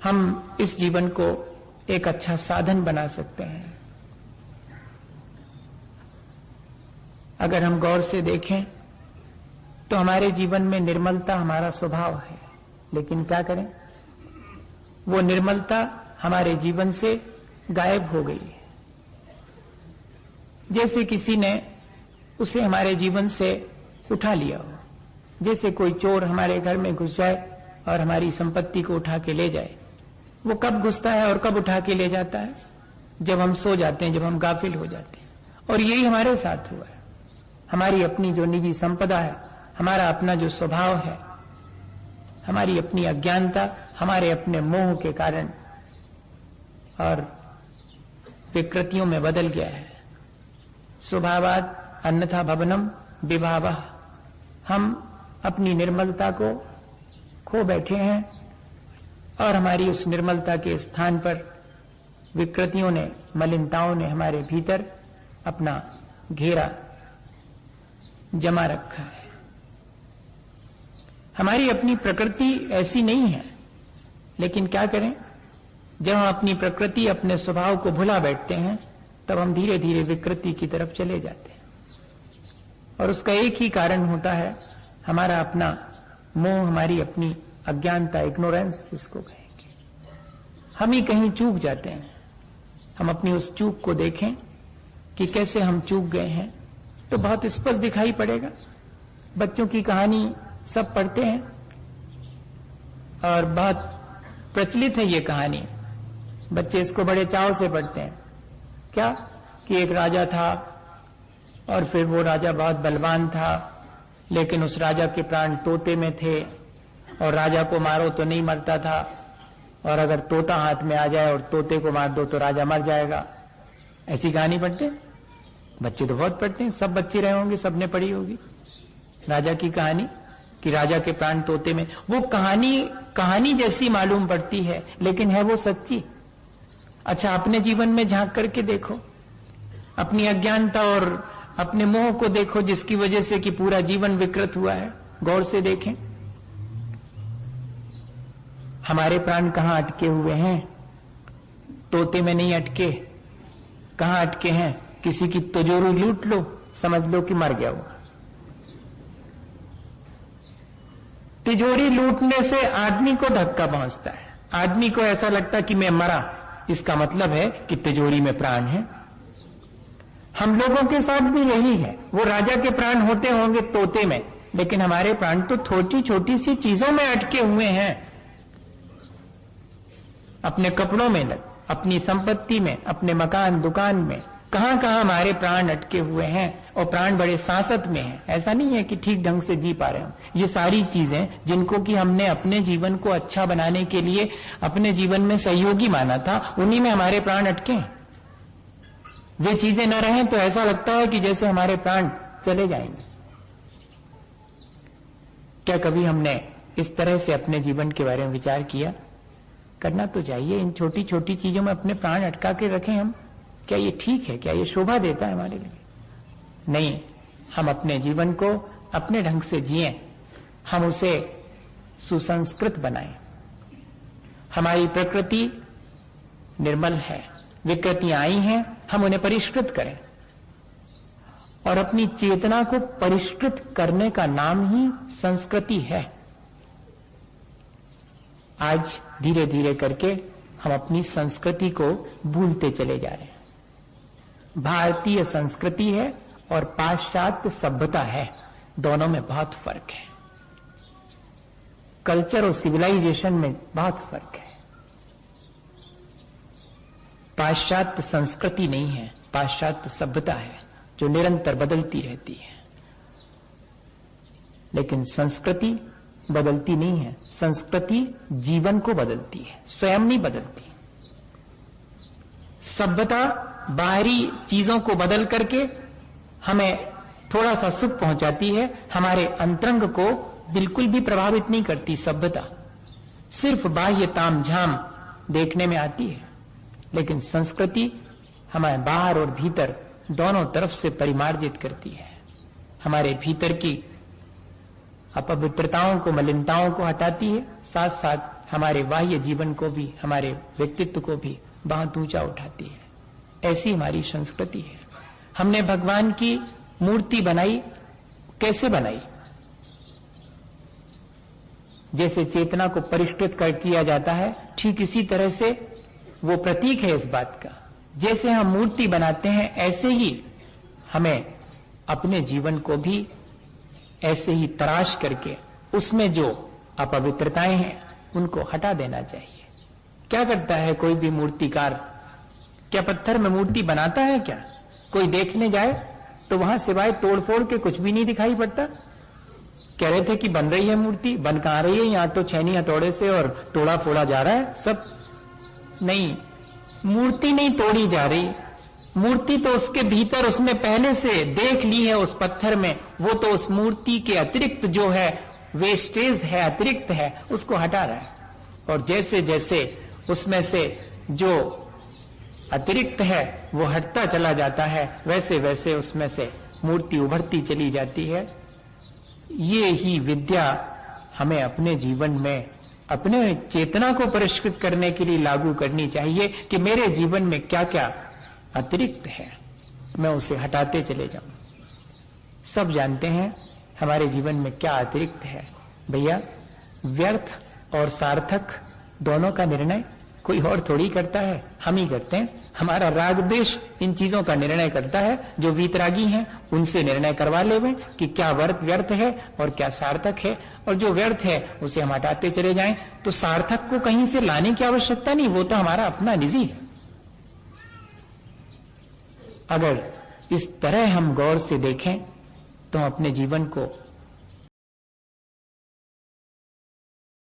हम इस जीवन को एक अच्छा साधन बना सकते हैं। अगर हम गौर से देखें तो हमारे जीवन में निर्मलता हमारा स्वभाव है, लेकिन क्या करें, वो निर्मलता हमारे जीवन से गायब हो गई है। जैसे किसी ने उसे हमारे जीवन से उठा लिया हो, जैसे कोई चोर हमारे घर में घुस जाए और हमारी संपत्ति को उठा के ले जाए। वो कब घुसता है और कब उठा के ले जाता है? जब हम सो जाते हैं, जब हम गाफिल हो जाते हैं। और यही हमारे साथ हुआ है। हमारी अपनी जो निजी संपदा है, हमारा अपना जो स्वभाव है, हमारी अपनी अज्ञानता, हमारे अपने मोह के कारण और विकृतियों में बदल गया है। स्वभावात् अन्यथा भवनम विभावः। हम अपनी निर्मलता को खो बैठे हैं और हमारी उस निर्मलता के स्थान पर विकृतियों ने, मलिनताओं ने हमारे भीतर अपना घेरा जमा रखा है। हमारी अपनी प्रकृति ऐसी नहीं है, लेकिन क्या करें, जब हम अपनी प्रकृति, अपने स्वभाव को भुला बैठते हैं, तब हम धीरे धीरे विकृति की तरफ चले जाते हैं। और उसका एक ही कारण होता है, हमारा अपना मोह, हमारी अपनी अज्ञानता, इग्नोरेंस जिसको कहेंगे। हम ही कहीं चूक जाते हैं। हम अपनी उस चूक को देखें कि कैसे हम चूक गए हैं, तो बहुत स्पष्ट दिखाई पड़ेगा। बच्चों की कहानी सब पढ़ते हैं और बहुत प्रचलित है ये कहानी। बच्चे इसको बड़े चाव से पढ़ते हैं। क्या कि एक राजा था और फिर वो राजा बहुत बलवान था, लेकिन उस राजा के प्राण तोते में थे और राजा को मारो तो नहीं मरता था, और अगर तोता हाथ में आ जाए और तोते को मार दो तो राजा मर जाएगा। ऐसी कहानी पढ़ते हैं बच्चे, तो बहुत पढ़ते हैं। सब बच्चे रहे होंगे, सबने पढ़ी होगी राजा की कहानी कि राजा के प्राण तोते में। वो कहानी जैसी मालूम पड़ती है, लेकिन है वो सच्ची। अच्छा, अपने जीवन में झांक करके देखो, अपनी अज्ञानता और अपने मोह को देखो, जिसकी वजह से कि पूरा जीवन विकृत हुआ है। गौर से देखें, हमारे प्राण कहां अटके हुए हैं? तोते में नहीं अटके। कहां अटके हैं? किसी की तिजोरी लूट लो, समझ लो कि मर गया वो। तिजोरी लूटने से आदमी को धक्का पहुंचता है। आदमी को ऐसा लगता है कि मैं मरा, इसका मतलब है कि तिजोरी में प्राण है। हम लोगों के साथ भी यही है। वो राजा के प्राण होते होंगे तोते में, लेकिन हमारे प्राण तो छोटी छोटी सी चीजों में अटके हुए हैं। अपने कपड़ों में, अपनी संपत्ति में, अपने मकान दुकान में, कहां कहां हमारे प्राण अटके हुए हैं। और प्राण बड़े सांसत में हैं। ऐसा नहीं है कि ठीक ढंग से जी पा रहे हम। ये सारी चीजें जिनको कि हमने अपने जीवन को अच्छा बनाने के लिए अपने जीवन में सहयोगी माना था, उन्हीं में हमारे प्राण अटके हैं। वे चीजें न रहें तो ऐसा लगता है कि जैसे हमारे प्राण चले जाएंगे। क्या कभी हमने इस तरह से अपने जीवन के बारे में विचार किया? करना तो चाहिए। इन छोटी छोटी चीजों में अपने प्राण अटका के रखें हम। क्या ये ठीक है? क्या ये शोभा देता है हमारे लिए? नहीं। हम अपने जीवन को अपने ढंग से जिएं, हम उसे सुसंस्कृत बनाएं। हमारी प्रकृति निर्मल है, विकृतियां आई हैं, हम उन्हें परिष्कृत करें। और अपनी चेतना को परिष्कृत करने का नाम ही संस्कृति है। आज धीरे धीरे करके हम अपनी संस्कृति को भूलते चले जा रहे हैं। भारतीय संस्कृति है और पाश्चात्य सभ्यता है, दोनों में बहुत फर्क है। कल्चर और सिविलाइजेशन में बहुत फर्क है। पाश्चात्य संस्कृति नहीं है, पाश्चात्य सभ्यता है जो निरंतर बदलती रहती है। लेकिन संस्कृति बदलती नहीं है। संस्कृति जीवन को बदलती है, स्वयं नहीं बदलती। सभ्यता बाहरी चीजों को बदल करके हमें थोड़ा सा सुख पहुंचाती है, हमारे अंतरंग को बिल्कुल भी प्रभावित नहीं करती। सभ्यता सिर्फ बाह्य तामझाम देखने में आती है, लेकिन संस्कृति हमारे बाहर और भीतर दोनों तरफ से परिमार्जित करती है। हमारे भीतर की अपवित्रताओं को, मलिनताओं को हटाती है, साथ साथ हमारे बाह्य जीवन को भी, हमारे व्यक्तित्व को भी बहुत ऊंचा उठाती है। ऐसी हमारी संस्कृति है। हमने भगवान की मूर्ति बनाई, कैसे बनाई? जैसे चेतना को परिष्कृत कर किया जाता है, ठीक इसी तरह से वो प्रतीक है इस बात का। जैसे हम मूर्ति बनाते हैं, ऐसे ही हमें अपने जीवन को भी ऐसे ही तराश करके उसमें जो अपवित्रताएं हैं उनको हटा देना चाहिए। क्या करता है कोई भी मूर्तिकार? क्या पत्थर में मूर्ति बनाता है क्या? कोई देखने जाए तो वहां सिवाय तोड़फोड़ के कुछ भी नहीं दिखाई पड़ता। कह रहे थे कि बन रही है मूर्ति, बन कहां रही है? यहां तो छैनी हथौड़े से और तोड़ा फोड़ा जा रहा है सब। नहीं, मूर्ति नहीं तोड़ी जा रही, मूर्ति तो उसके भीतर उसने पहले से देख ली है उस पत्थर में। वो तो उस मूर्ति के अतिरिक्त जो है, वेस्टेज है, अतिरिक्त है, उसको हटा रहा है। और जैसे जैसे उसमें से जो अतिरिक्त है वो हटता चला जाता है, वैसे वैसे उसमें से मूर्ति उभरती चली जाती है। ये ही विद्या हमें अपने जीवन में अपने चेतना को परिष्कृत करने के लिए लागू करनी चाहिए कि मेरे जीवन में क्या क्या अतिरिक्त है, मैं उसे हटाते चले जाऊं। सब जानते हैं हमारे जीवन में क्या अतिरिक्त है। भैया, व्यर्थ और सार्थक दोनों का निर्णय कोई और थोड़ी करता है, हम ही करते हैं। हमारा राग द्वेष इन चीजों का निर्णय करता है। जो वीतरागी हैं उनसे निर्णय करवा लेवें कि क्या व्यर्थ है और क्या सार्थक है, और जो व्यर्थ है उसे हम हटाते चले जाएं। तो सार्थक को कहीं से लाने की आवश्यकता नहीं, वो तो हमारा अपना निजी है। अगर इस तरह हम गौर से देखें तो हम अपने जीवन को